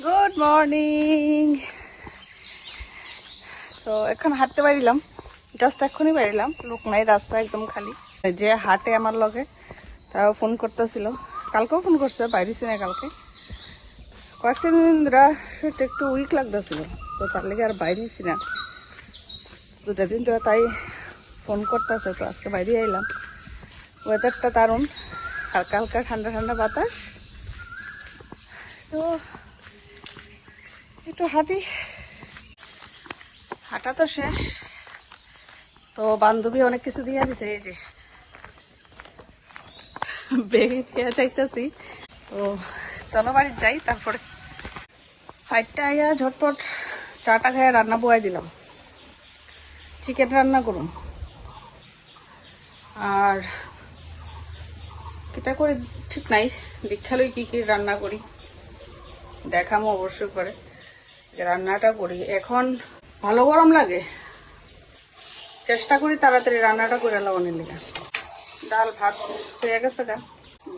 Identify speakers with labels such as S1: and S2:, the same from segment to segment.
S1: Good morning. তো এখন হাঁটতে পারিলাম, জাস্ট এখনই পারিলাম, লোক নাই, রাস্তা একদম খালি। যে হাটে আমার লগে তাও ফোন করতেছিল, কালকেও ফোন করছে, বাইরেছি না কালকে। কয়েকটা দিন ধরা সেটা একটু উইক লাগতেছিল, তো তার লেগে আর বাইরেছি না। দুটা দিন ধরে তাই ফোন করতেছে, তো আজকে বাইরে আইলাম। ওয়েদারটা দারুণ, হালকা হালকা ঠান্ডা ঠান্ডা বাতাস। তো একটু হাঁটি, হাঁটা তো শেষ। তো বান্ধবী অনেক কিছু দিয়ে দিছে, এই যে বেগে খেয়ে চাইতেছি। তো চলো বাড়ি যাই, তারপরে ফাইটটা আইয়া ঝটপট চাটা খাইয়া রান্না বয়াই দিলাম। চিকেন রান্না করুন, আর কিটা করে ঠিক নাই, দীক্ষালই কি কি রান্না করি দেখামো অবশ্যই করে। রান্নাটা করি, এখন ভালো গরম লাগে, চেষ্টা করি তাড়াতাড়ি রান্নাটা করে লাগানোর লেগে। ডাল ভাত হয়ে গেছে গা,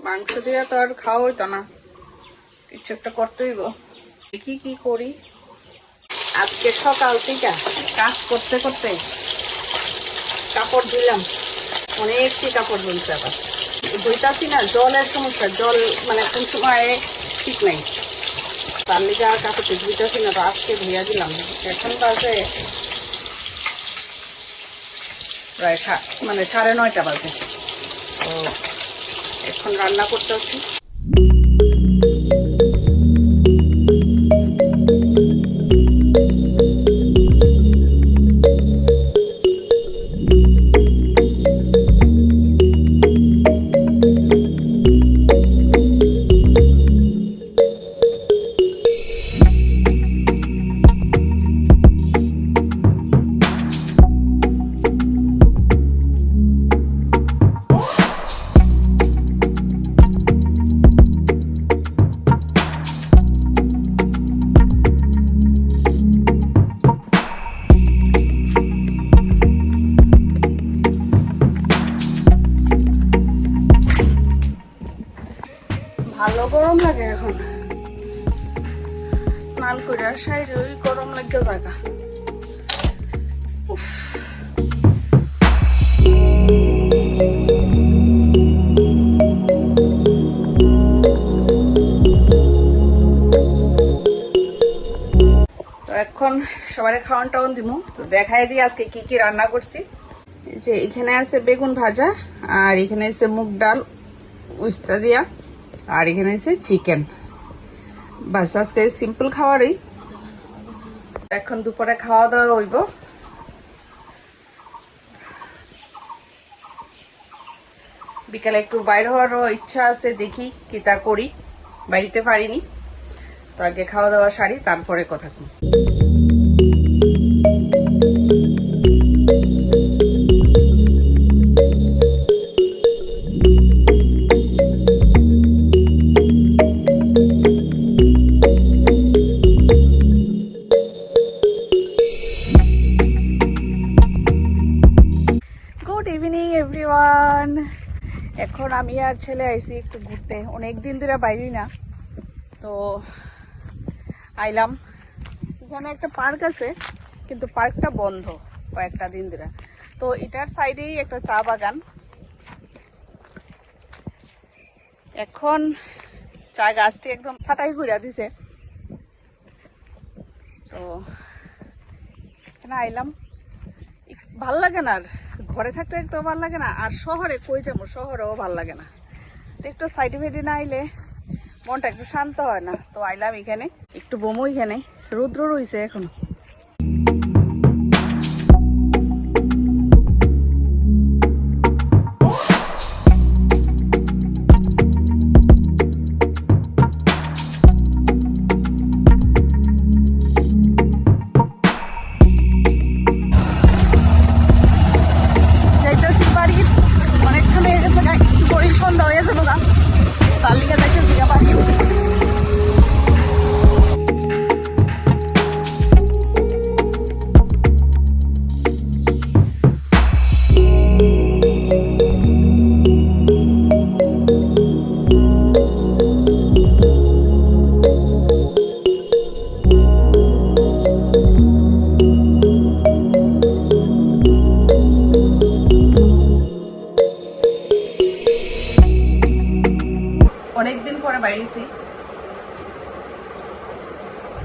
S1: মাংস দিয়ে তো আর খাওয়া হইতো না, কিছু একটা করতে হইব। দেখি কি করি। আজকে সকাল থেকে কাজ করতে করতে কাপড় ধুলাম, অনেকটি কাপড় ধুলছে। আবার ধুইতাছি না, জলের সমস্যা, জল মানে কোন সময় ঠিক নাই, তার লিগে আর কাপড় ধুইতাছি না। তো আজকে ধুইয়া দিলাম। এখন বাজে প্রায় মানে 9:30 বাজে। তো এখন রান্না করতেছি। ভালো গরম লাগে, এখন স্নান করে সাইড ওই গরম লাগে জায়গা। তো এখন সবাই খাওয়ান টাওয়ান দিব। তো দেখাই দিই আজকে কি কি রান্না করছি। এই যে এখানে আছে বেগুন ভাজা, আর এখানে আছে মুগ ডাল উস্তা দিয়া, আর এখানে আছে চিকেন। বাস আজকে সিম্পল খাওয়ারই। এখন দুপুরে খাওয়া দাওয়া হইব। বিকালে একটু বাইরে হওয়ারও ইচ্ছা আছে, দেখি কি তা করি, বাড়িতে পারিনি। তো আগে খাওয়া দাওয়া সারি, তারপরে কথা কই। Good evening everyone. এখন আমি আর ছেলে আইছি একটু ঘুরতে, অনেকদিন ধরে বাইরে না। তো আইলাম, এখানে একটা পার্ক আছে, কিন্তু পার্কটা বন্ধ কয়েকটা দিন ধরে। তো এটার সাইডেই একটা চা বাগান। এখন চা গাছটি একদম ছাটাই করে দিছে। তো এখানে আইলাম, ভাল লাগে না, আর ঘরে থাকতে একদম ভাল লাগে না। আর শহরে কই যাবো, শহরেও ভাল লাগে না। একটু সাইডে ফেডে না আইলে মনটা একটু শান্ত হয় না। তো আইলাম এখানে একটু বমু। এখানে রৌদ্র রয়েছে এখন। অনেকক্ষণ হয়ে গেছে, একটু করে সন্ধ্যা হয়ে গেছে না, তার লিগে যাইতেছি বাড়ি।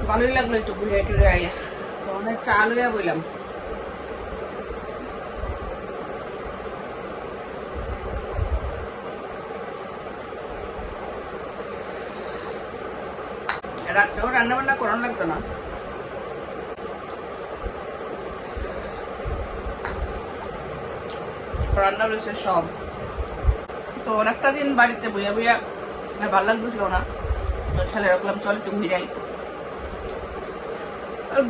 S1: ভালোই লাগলো একটু ঘুরে টুরে আইয়া। তো অনেক চা লইয়া বললাম। রাত্রেও রান্না বান্না করানো লাগতো না, রান্না রয়েছে সব। তো অনেকটা দিন বাড়িতে বইয়া বইয়া ভালো লাগতেছিল না, তো ছেলে রাখলাম চল একটু ঘুরাই।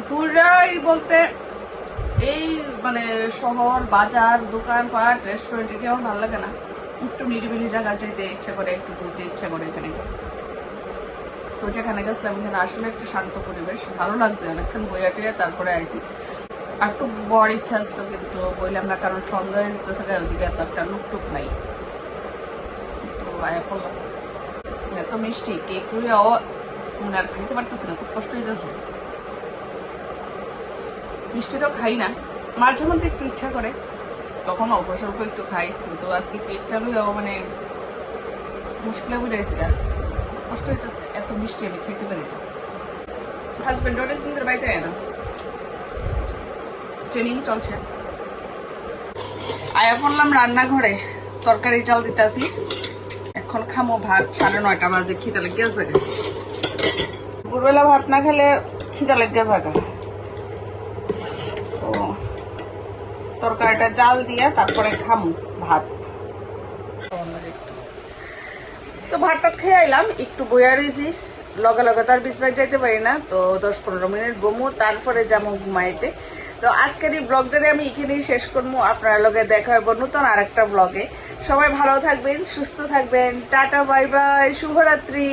S1: ঘুরাই বলতে এই মানে শহর বাজার দোকান পাট রেস্টুরেন্ট এটি আমার ভালো লাগে না, একটু নিরিবিলি জায়গা যেতে ইচ্ছা করে, একটু ঘুরতে ইচ্ছা করে এখানে। তো যেখানে গেছিলাম এখানে আসলে একটু শান্ত পরিবেশ, ভালো লাগছে অনেকক্ষণ বইয়া টইয়া তারপরে আইসি। আর একটু বড় ইচ্ছা আসলো কিন্তু বললাম না, কারণ সন্ধ্যা হয়ে যেতেছে, ওইদিকে এত একটা লুকটুক নাই। তো আয়া পড়লাম, এত মিষ্টি কেক টুরিয়াও মানে আর খাইতে পারতেছি না, খুব কষ্ট হইতেছে। মিষ্টি তো খাই না, মাঝে মধ্যে একটু ইচ্ছা করে, তখন অল্প স্বল্প একটু খাই, কিন্তু আজকে কেকটা লইয়াও মানে মুশকিলে বুঝে গেছি, আর কষ্ট হইতেছে, এত মিষ্টি আমি খাইতে পারি না। হাজবেন্ড অনেক দিন ধরে বাড়িতে না, ট্রেনিং চলছে। আয়া পড়লাম রান্নাঘরে, তরকারি চাল দিতেছি, এখন খামো ভাত। 9:30 বাজে, খিদা লেগে গেছে। দুপুরবেলা ভাত না খেলে খিদা লেগে যাবে। তো তরকারিটা জাল দিয়া তারপরে খামো ভাত। তো ভাতটা খেয়ে আইলাম, একটু বইয়া রয়েছি, লগে লগে তার বিছানায় যাইতে পারি না, তো 10-15 মিনিট বমু, তারপরে যাবো ঘুমাইতে। তো আজকের এই ব্লগটারে আমি এখানেই শেষ করবো, আপনার লগে দেখা হইব নতুন আরেকটা ব্লগে। সবাই ভালো থাকবেন, সুস্থ থাকবেন, টাটা বাই বাই, শুভরাত্রি।